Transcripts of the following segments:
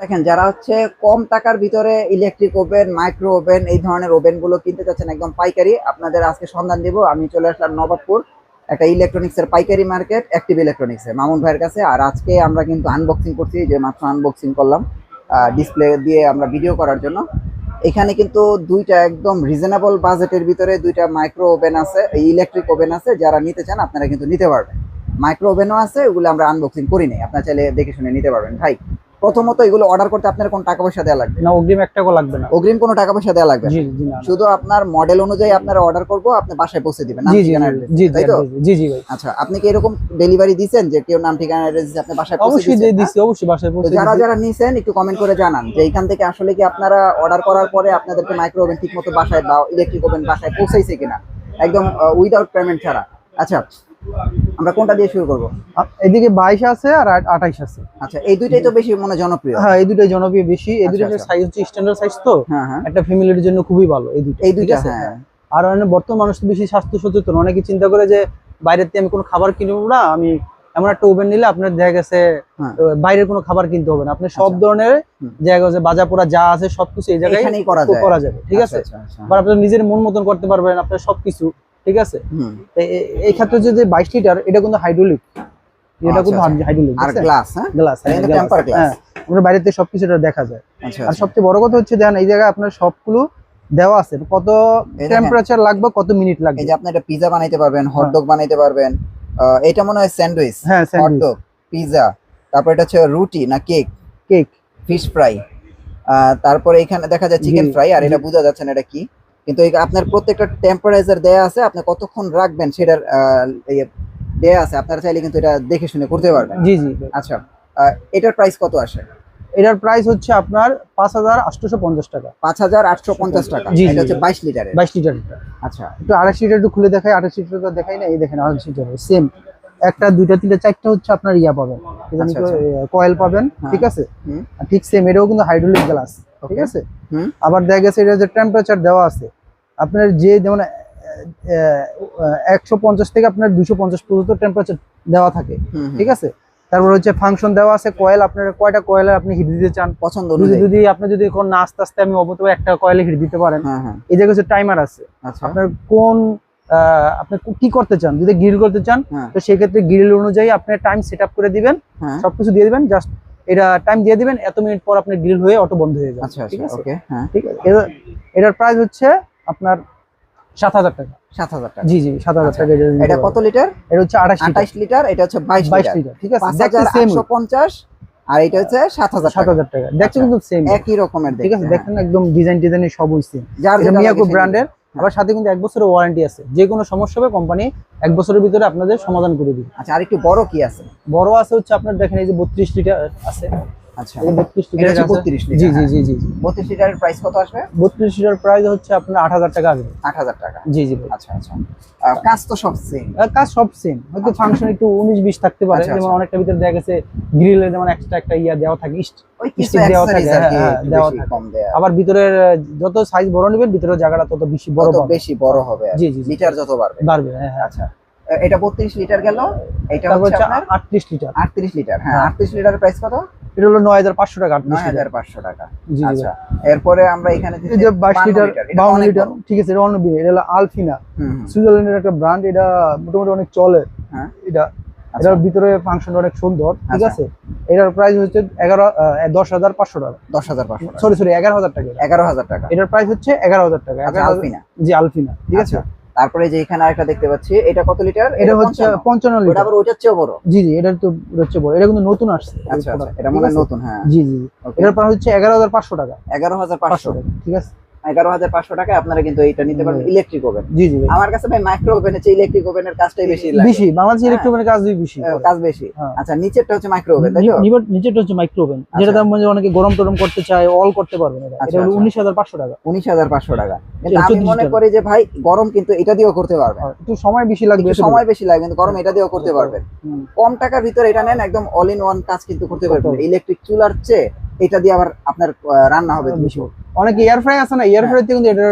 দেখেন যারা হচ্ছে কম টাকার ভিতরে ইলেকট্রিক ওভেন, মাইক্রো ওভেন এই ধরনের ওভেন গুলো কিনতে চাচ্ছেন একদম পাইকারি, আপনাদের আজকে সন্ধান দিব। আমি চলে আসলাম নবাবপুর একটা ইলেকট্রনিক্স এর পাইকারি মার্কেট অ্যাক্টিভ ইলেকট্রনিক্স এর মামুন ভাইয়ের কাছে। আর আজকে আমরা কিন্তু আনবক্সিং করছি, যে মাত্র আনবক্সিং করলাম ডিসপ্লে দিয়ে আমরা ভিডিও করার জন্য। এখানে কিন্তু দুইটা একদম রিজনেবল বাজেটের ভিতরে দুইটা মাইক্রো ওভেন আছে, ইলেকট্রিক ওভেন আছে। যারা নিতে চান আপনারা কিন্তু নিতে পারবেন। মাইক্রো ওভেনও আছে, ওগুলো আমরা আনবক্সিং করি নাই, আপনারা চাইলে দেখে শুনে নিতে পারবেন। ভাই প্রথমত এগুলো অর্ডার করতে আপনার কোন টাকা পয়সা দেওয়া লাগবে? না, অগ্রিম 1 টাকাও লাগবে না। অগ্রিম কোনো টাকা পয়সা দেওয়া লাগবে না? জি জি না। শুধু আপনার মডেল অনুযায়ী আপনারা অর্ডার করবো, আপনি বাসায় পৌঁছে দিবেন নাম জি জি ঠিকানা জি অ্যাড্রেস, জি তাই তো? জি জি ভাই, আচ্ছা, আপনি কি এরকম ডেলিভারি দিবেন যে কেউ নাম ঠিকানা অ্যাড্রেস দিয়ে আপনি বাসায় পৌঁছে অবশ্যই দিবেন? দিছি, অবশ্যই বাসায় পৌঁছে যারা দিছি। যারা নিছেন একটু কমেন্ট করে জানান যে এখান থেকে আসলে কি আপনারা অর্ডার করার পরে আপনাদেরকে মাইক্রো ওভেন ঠিকমতো বাসায় বা ইলেকট্রিক ওভেন বাসায় পৌঁছাইছে কিনা, একদম উইদাউট পেমেন্ট ছাড়া। আচ্ছা, আমরা কোনটা দিয়ে শুরু করব? এদিকে 22 আছে আর 28 আছে। আচ্ছা, এই দুইটাই তো বেশি মনে জনপ্রিয়। হ্যাঁ, এই দুটোই জনপ্রিয় বেশি। এই আচ্ছা, দুটোর আচ্ছা। সাইজ হচ্ছে স্ট্যান্ডার্ড সাইজ, তো হ্যাঁ হ্যাঁ, একটা ফ্যামিলির জন্য খুবই ভালো এই দুটো। এই ঠিক দুইটা আছে? হ্যাঁ। আর বর্তমান মানুষ তো বেশি স্বাস্থ্য সচেতন, অনেকে চিন্তা করে যে বাইরের থেকে আমি কোনো খাবার কিনবো না, আমি এমন একটা ওভেন নিলে আপনার দেখা গেছে হ্যাঁ। বাইরের কোনো খাবার কিনতে হবে না, আপনি সব আচ্ছা। ধরনের হুম। জায়গা আছে, বাজার পোড়া যা আছে সবকিছু এই জায়গায় এখানেই করা যায়। করা যাবে। ঠিক আছে? আচ্ছা, আচ্ছা, আবার আপনার নিজের মন মতন করতে পারবেন আপনার সবকিছু। ঠিক আছে? হুম। এই ক্ষেত্রে যে 22 লিটার, এটা কিন্তু হাইড্রোলিক, এটা কিন্তু আচ্ছা, আচ্ছা। হাইড্রোলিক আর গ্লাস, হ্যাঁ, গ্লাস, এটা কিন্তু টেম্পার গ্লাস। হ্যাঁ, আপনার বাইরে থেকে সবকিছু এটা দেখা যায়। আচ্ছা, আর আচ্ছা। সবচেয়ে বড় কথা হচ্ছে দেখেন এই জায়গায় আপনার সবগুলো দেওয়া আছে, কত এই দেখেন, টেম্পারেচার লাগবে, কত মিনিট লাগবে। এই যে আপনি এটা পিজা বানাইতে পারবেন, হটডগ বানাইতে পারবেন। এটা মনে হয় স্যান্ডউইচ, হ্যাঁ, স্যান্ডউইচ, হটডগ, পিজা, তারপর এটা হচ্ছে রুটি না কেক, কেক, ফিশ ফ্রাই, তারপরে এখানে দেখা যায় চিকেন জি, ফ্রাই। আর জি। এটা বোঝা যাচ্ছে না এটা কি, কিন্তু আপনার প্রত্যেকটা টেম্পারেচার দেয়া আছে, আপনি কতক্ষণ রাখবেন সেটার দেয়া আছে। আপনারা চাইলে কিন্তু এটা দেখে শুনে করতে পারবেন। জি জি। আচ্ছা, এটার প্রাইস কত আসে? এটার প্রাইস হচ্ছে আপনার 5850 টাকা। 5850 টাকা। জি, জি, এটা হচ্ছে জি। 22 লিটারের। 22 লিটারটা। আচ্ছা, একটু 28 লিটার একটু খুলে দেখাই, 28 লিটারটা দেখাই না, এই দেখেন 28 লিটার সেম, একটা দুইটা তিনটা চারটা হচ্ছে আপনার ইয়া পাবেন, আচ্ছা, আচ্ছা। কয়েল পাবেন। হ্যাঁ। ঠিক আছে? হুম। আর ঠিক সেম এটাও কিন্তু হাইড্রোলিক গ্লাস। ঠিক ওকে। আছে? হুম। আবার দেখা গেছে এটা যে টেম্পারেচার দেওয়া আছে, আপনার যে যেমন 150 থেকে আপনার 250 পর্যন্ত টেম্পারেচার দেওয়া থাকে। হুম, হুম। ঠিক আছে? তারপর হচ্ছে ফাংশন দেওয়া আছে, কয়েল আপনার কয়টা কয়েলে আপনি হিট দিতে চান পছন্দ যদি অনুযায়ী। যদি আপনি যদি কোন না আস্তে আস্তে আমি অবতবে একটা কয়েলে হিট দিতে পারেন। হ্যাঁ হ্যাঁ। এই জায়গায় হচ্ছে টাইমার আছে, আচ্ছা। আপনার কোন আপনি কি করতে চান, যদি গ্রিল করতে চান হ্যাঁ তো সেক্ষেত্রে গ্রিল অনুযায়ী আপনি টাইম সেট আপ করে দিবেন, হ্যাঁ। সবকিছু দিয়ে দিবেন, জাস্ট এটা টাইম দিয়ে দিবেন, এত মিনিট পর আপনার গ্রিল হয়ে অটো বন্ধ হয়ে যাবে। আচ্ছা, ঠিক আচ্ছা, আছে? ওকে, হ্যাঁ। ঠিক আছে, এটার প্রাইস হচ্ছে আপনার 7000 টাকা। 7000 টাকা। জি জি, 7000 আচ্ছা, টাকা। এটা কত লিটার? এটা হচ্ছে 28 28 লিটার, এটা হচ্ছে 22 22 লিটার। লিটার। ঠিক আছে, দেখতে সেম, 5850, আর এটা হচ্ছে 7000 টাকা। 7000 টাকা, দেখতে আচ্ছা, কিন্তু সেম, একই রকমের ঠিক আছে? দেখতে, দেখেন একদম ডিজাইন টিজাইন সবই সেম। যার এটা যেটা মিয়াকো লাগে ব্র্যান্ডের। সেটাই। আবার সাথে কিন্তু 1 বছরের ওয়ারেন্টি আছে, যে কোনো সমস্যা হবে কোম্পানি 1 বছরের ভিতরে আপনাদের সমাধান করে দিবে। আচ্ছা, আর একটু বড় কি আছে? বড় আছে হচ্ছে আপনার দেখেন এই যে 32 লিটার আছে। আচ্ছা, এই 32 এটা লিটার হচ্ছে আছে। 32 জি লিটার। জি হ্যাঁ। জি জি জি। 32 লিটারের প্রাইস কত আসবে? 32 লিটার প্রাইস হচ্ছে আপনার 8000 টাকা আসবে। 8000 টাকা। জি জি ভাই। আচ্ছা, আচ্ছা। কাজ তো সব সেম। কাজ সব সেম, হয়তো ফাংশন একটু 19-20 থাকতে পারে, আচ্ছা, যেমন আচ্ছা। অনেকটা ভিতরে দেখা গেছে গ্রিলের যেমন এক্সট্রা একটা ইয়া দেওয়া থাকে, ওই কিছু স্টিক দেওয়া অ্যাকসেসরিজ থাকে, আর কি হ্যাঁ, একটু দেওয়া বেশি থাকে। কম দেয়া। আবার ভিতরের যত সাইজ বড় নেবেন ভিতরের জায়গাটা তত বেশি বড় তত পাবেন। বেশি বড় হবে। জি, জি, জি। লিটার যত বাড়বে। বাড়বে, হ্যাঁ হ্যাঁ। আচ্ছা, এটা 32 লিটার গেল। এটা তারপর হচ্ছে হচ্ছে আপনার 38 লিটার। 38 লিটার। হ্যাঁ, হ্যাঁ। 38 লিটারের প্রাইস কত? এটা হলো 9500 টাকা। 38 লিটার। 9500 টাকা। জি জি আচ্ছা, এরপরে আমরা এখানে এই যে 22 লিটার, এটা 52 অনেক লিটার। বড়। ঠিক আছে, এটা অন্য বিয়ে, এটা হলো আলফিনা, হুম, হুম। সুইজারল্যান্ডের একটা ব্র্যান্ড, এটা মোটামুটি অনেক চলে। হ্যাঁ। এটা আচ্ছা, এটার ভিতরে ফাংশনটা অনেক সুন্দর। ঠিক আচ্ছা। আছে? এটার প্রাইস হচ্ছে 10500 টাকা। 10500 টাকা। সরি 11000 টাকা। 11000 টাকা। এটার প্রাইস হচ্ছে 11000 টাকা। আচ্ছা, আলপিনা। জি, আলফিনা। ঠিক আছে? আচ্ছা, তারপরে যে এখানে আরেকটা দেখতে পাচ্ছি, এটা কত লিটার? এটা হচ্ছে 55 ওটা লিটার। আবার ওইটার চেয়েও বড়। জি জি, এটা তো হচ্ছে বড়, এটা কিন্তু নতুন আসছে। আচ্ছা, আচ্ছা, এটা মনে হয় নতুন। হ্যাঁ। জি জি। ওকে। এটার প্রাইস হচ্ছে 11500 টাকা। 11500 টাকা। ঠিক আছে? 11500 টাকায় আপনারা কিন্তু এটা নিতে পারবেন, ইলেকট্রিক ওভেন। জি জি ভাই। আমার কাছে ভাই মাইক্রো ওভেনের চেয়ে ইলেকট্রিক ওভেনের কাজটাই বেশি লাগে। বেশি বাংলাদেশ হ্যাঁ। ইলেকট্রনিক কাজ বেশি করে। কাজ বেশি। হ্যাঁ। আচ্ছা, নিচেরটা হচ্ছে মাইক্রো ওভেন, তাই তো? নিচেরটা হচ্ছে মাইক্রো ওভেন, যেটা আচ্ছা। দাম মানে অনেকে গরম টরম করতে চায়, অল করতে পারবেন। এটা আচ্ছা, হলো আচ্ছা। 19500 টাকা। 19500 টাকা। কিন্তু এটা আমি 34 মনে টাকা। করি যে ভাই গরম কিন্তু এটা দিয়েও করতে পারবেন। একটু সময় বেশি লাগবে, একটু সময় বেশি লাগে, কিন্তু গরম এটা দিয়েও করতে পারবেন। হুম। কম টাকার ভিতরে এটা নেন, একদম অল ইন ওয়ান কাজ কিন্তু করতে পারবেন। পারবেন। ইলেকট্রিক চুলার চেয়ে এটা দিয়ে আবার আপনার রান্না হবে বেশি। অনেকে এয়ার ফ্রাই আছে না, এয়ার ফ্রাই থেকে কিন্তু এটা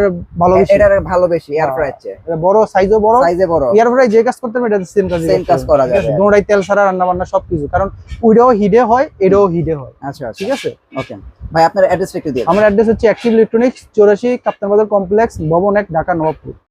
ভালো বেশি, এটার ভালো বেশি এয়ার ফ্রাইয়ের চেয়ে, এটা বড় সাইজও বড়, সাইজে বড়, এয়ার ফ্রাই যে কাজ করতে হবে এটা সেম কাজ সেম কাজ করা যাবে। দোড়াই তেল ছাড়া রান্না বান্না সবকিছু, কারণ ওইটাও হিডে হয় এটাও হিডে হয়। আচ্ছা ঠিক আছে, ওকে ভাই, আপনার অ্যাড্রেসটা একটু দিয়ে দিন। আমার অ্যাড্রেস হচ্ছে অ্যাক্টিভ ইলেকট্রনিক্স, 84 কাপ্তান বাজার কমপ্লেক্স, ভবন 1, ঢাকা নবাবপুর।